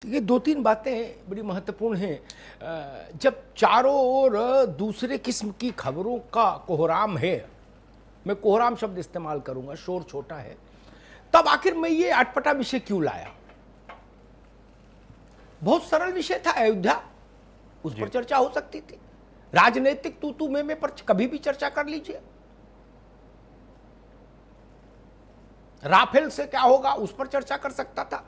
ये दो तीन बातें बड़ी महत्वपूर्ण हैं। जब चारों ओर दूसरे किस्म की खबरों का कोहराम है, मैं कोहराम शब्द इस्तेमाल करूंगा, शोर छोटा है, तब आखिर मैं ये अटपटा विषय क्यों लाया? बहुत सरल विषय था, अयोध्या, उस पर चर्चा हो सकती थी। राजनीतिक तू मैं पर कभी भी चर्चा कर लीजिए। राफेल से क्या होगा, उस पर चर्चा कर सकता था।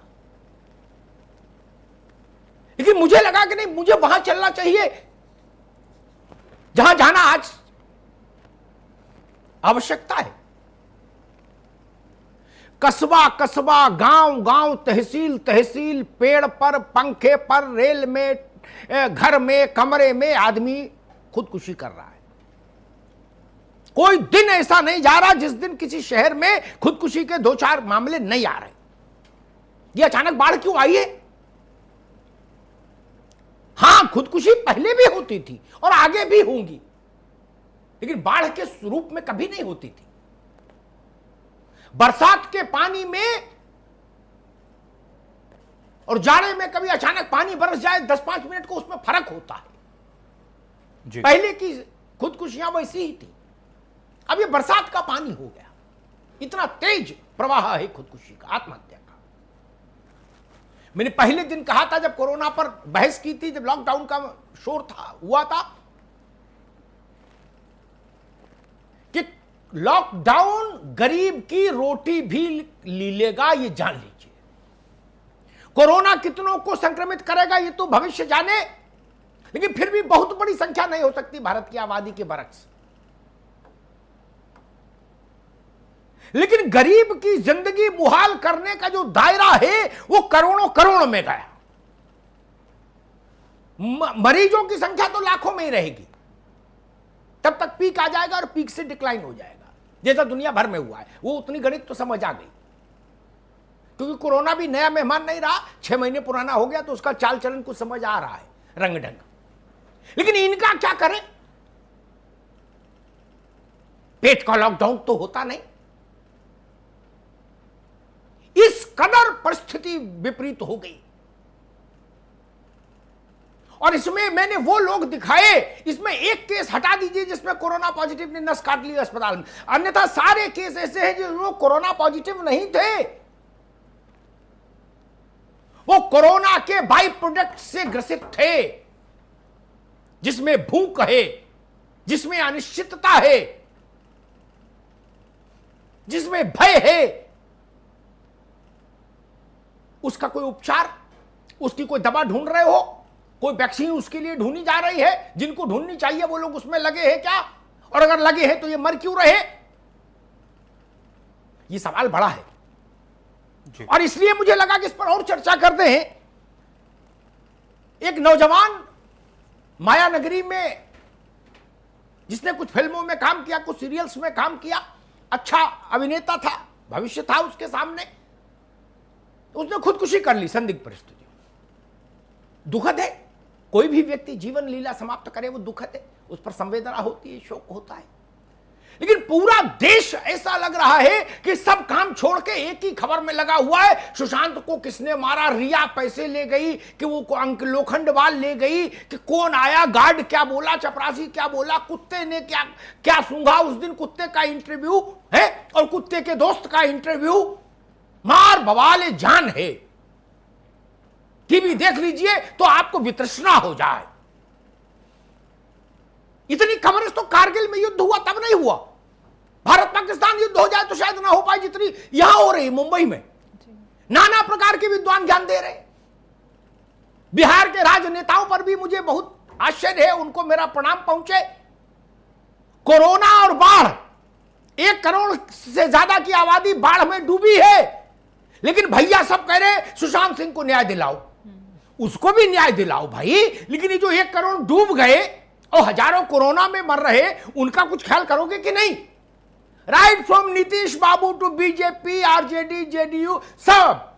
लेकिन मुझे लगा कि नहीं, मुझे वहां चलना चाहिए जहां जाना आज आवश्यकता है। कस्बा कस्बा, गांव गांव, तहसील तहसील, पेड़ पर, पंखे पर, रेल में, घर में, कमरे में आदमी खुदकुशी कर रहा है। कोई दिन ऐसा नहीं जा रहा जिस दिन किसी शहर में खुदकुशी के दो चार मामले नहीं आ रहे। ये अचानक बाढ़ क्यों आई है? हां, खुदकुशी पहले भी होती थी और आगे भी होंगी, लेकिन बाढ़ के रूप में कभी नहीं होती थी। बरसात के पानी में और जाड़े में कभी अचानक पानी बरस जाए, 10-5 मिनट को उसमें फर्क होता है। पहले की खुदकुशियां वैसी ही थी। अब ये बरसात का पानी हो गया, इतना तेज प्रवाह है खुदकुशी का, आत्महत्या का। मैंने पहले दिन कहा था, जब कोरोना पर बहस की थी, जब लॉकडाउन का शोर हुआ था, कि लॉकडाउन गरीब की रोटी भी ली लेगा, ये जान लीजिए। कोरोना कितनों को संक्रमित करेगा ये तो भविष्य जाने, लेकिन फिर भी बहुत बड़ी संख्या नहीं हो सकती भारत की आबादी के बरक्स। लेकिन गरीब की जिंदगी मुहाल करने का जो दायरा है वो करोड़ों करोड़ में गया। मरीजों की संख्या तो लाखों में ही रहेगी, तब तक पीक आ जाएगा और पीक से डिक्लाइन हो जाएगा, जैसा दुनिया भर में हुआ है। वो उतनी गणित तो समझ आ गई, क्योंकि कोरोना भी नया मेहमान नहीं रहा, 6 महीने पुराना हो गया, तो उसका चाल चलन कुछ समझ आ रहा है, रंग ढंग। लेकिन इनका क्या करें? पेट का लॉकडाउन तो होता नहीं। इस कदर परिस्थिति विपरीत हो गई, और इसमें मैंने वो लोग दिखाए, इसमें एक केस हटा दीजिए जिसमें कोरोना पॉजिटिव ने नस काट ली अस्पताल में, अन्यथा सारे केस ऐसे हैं जो कोरोना पॉजिटिव नहीं थे, वो कोरोना के बाई प्रोडक्ट से ग्रसित थे, जिसमें भूख है, जिसमें अनिश्चितता है, जिसमें भय है। उसका कोई उपचार, उसकी कोई दवा ढूंढ रहे हो, कोई वैक्सीन उसके लिए ढूंढी जा रही है? जिनको ढूंढनी चाहिए वो लोग उसमें लगे हैं क्या? और अगर लगे हैं तो ये मर क्यों रहे? ये सवाल बड़ा है जी। और इसलिए मुझे लगा कि इस पर और चर्चा करते हैं। एक नौजवान माया नगरी में, जिसने कुछ फिल्मों में काम किया, कुछ सीरियल्स में काम किया, अच्छा अभिनेता था, भविष्य था उसके सामने, उसने खुदकुशी कर ली संदिग्ध परिस्थितियों। दुखद है, कोई भी व्यक्ति जीवन लीला समाप्त करे वो दुखद है, उस पर संवेदना होती है, शोक होता है। लेकिन पूरा देश ऐसा लग रहा है कि सब काम छोड़ के एक ही खबर में लगा हुआ है, सुशांत को किसने मारा, रिया पैसे ले गई कि वो अंक लोखंडवाल ले गई, कि कौन आया, गार्ड क्या बोला, चपरासी क्या बोला, कुत्ते ने क्या क्या सूंघा उस दिन, कुत्ते का इंटरव्यू है और कुत्ते के दोस्त का इंटरव्यू, मार बवाले जान है। टीवी देख लीजिए तो आपको वितृष्णा हो जाए। इतनी खबरें तो कारगिल में युद्ध हुआ तब नहीं हुआ, भारत पाकिस्तान युद्ध हो जाए तो शायद ना हो पाए जितनी यहां हो रही मुंबई में। नाना प्रकार के विद्वान ज्ञान दे रहे। बिहार के राजनेताओं पर भी मुझे बहुत आश्चर्य है, उनको मेरा प्रणाम पहुंचे। कोरोना और बाढ़, 1 करोड़ से ज्यादा की आबादी बाढ़ में डूबी है, लेकिन भैया सब कह रहे सुशांत सिंह को न्याय दिलाओ, उसको भी न्याय दिलाओ भाई। लेकिन ये जो 1 करोड़ डूब गए और हजारों कोरोना में मर रहे, उनका कुछ ख्याल करोगे कि नहीं? Right from Nitish Babu to BJP, RJD, JDU, सब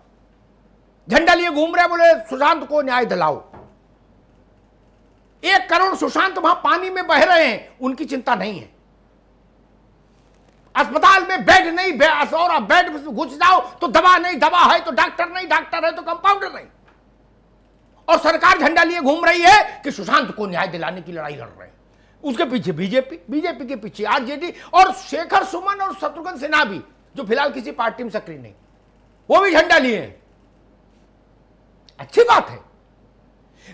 झंडा लिए घूम रहे, बोले सुशांत को न्याय दिलाओ। 1 करोड़ सुशांत वहां पानी में बह रहे हैं, उनकी चिंता नहीं है। अस्पताल में बेड नहीं, और बेड घुस जाओ तो दवा नहीं, दवा है तो डॉक्टर नहीं, डॉक्टर है तो कंपाउंडर नहीं। और सरकार झंडा लिए घूम रही है कि सुशांत को न्याय दिलाने की लड़ाई लड़ रहे हैं। उसके पीछे बीजेपी, बीजेपी के पीछे आरजेडी और शेखर सुमन और शत्रुघ्न सिन्हा भी, जो फिलहाल किसी पार्टी में सक्रिय नहीं, वो भी झंडा लिए हैं। अच्छी बात है,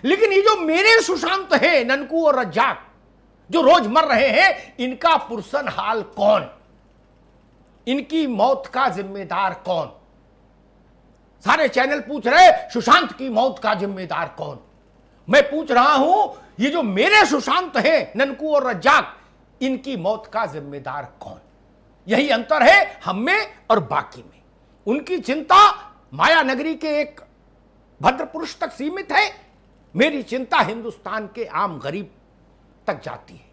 लेकिन ये जो मेरे सुशांत है, ननकू और रज्जाक जो रोज मर रहे हैं, इनका पुरसन हाल कौन? इनकी मौत का जिम्मेदार कौन? सारे चैनल पूछ रहे सुशांत की मौत का जिम्मेदार कौन? मैं पूछ रहा हूं, ये जो मेरे सुशांत हैं, ननकू और रज्जाक, इनकी मौत का जिम्मेदार कौन? यही अंतर है हम में और बाकी में। उनकी चिंता माया नगरी के एक भद्र पुरुष तक सीमित है, मेरी चिंता हिंदुस्तान के आम गरीब तक जाती है।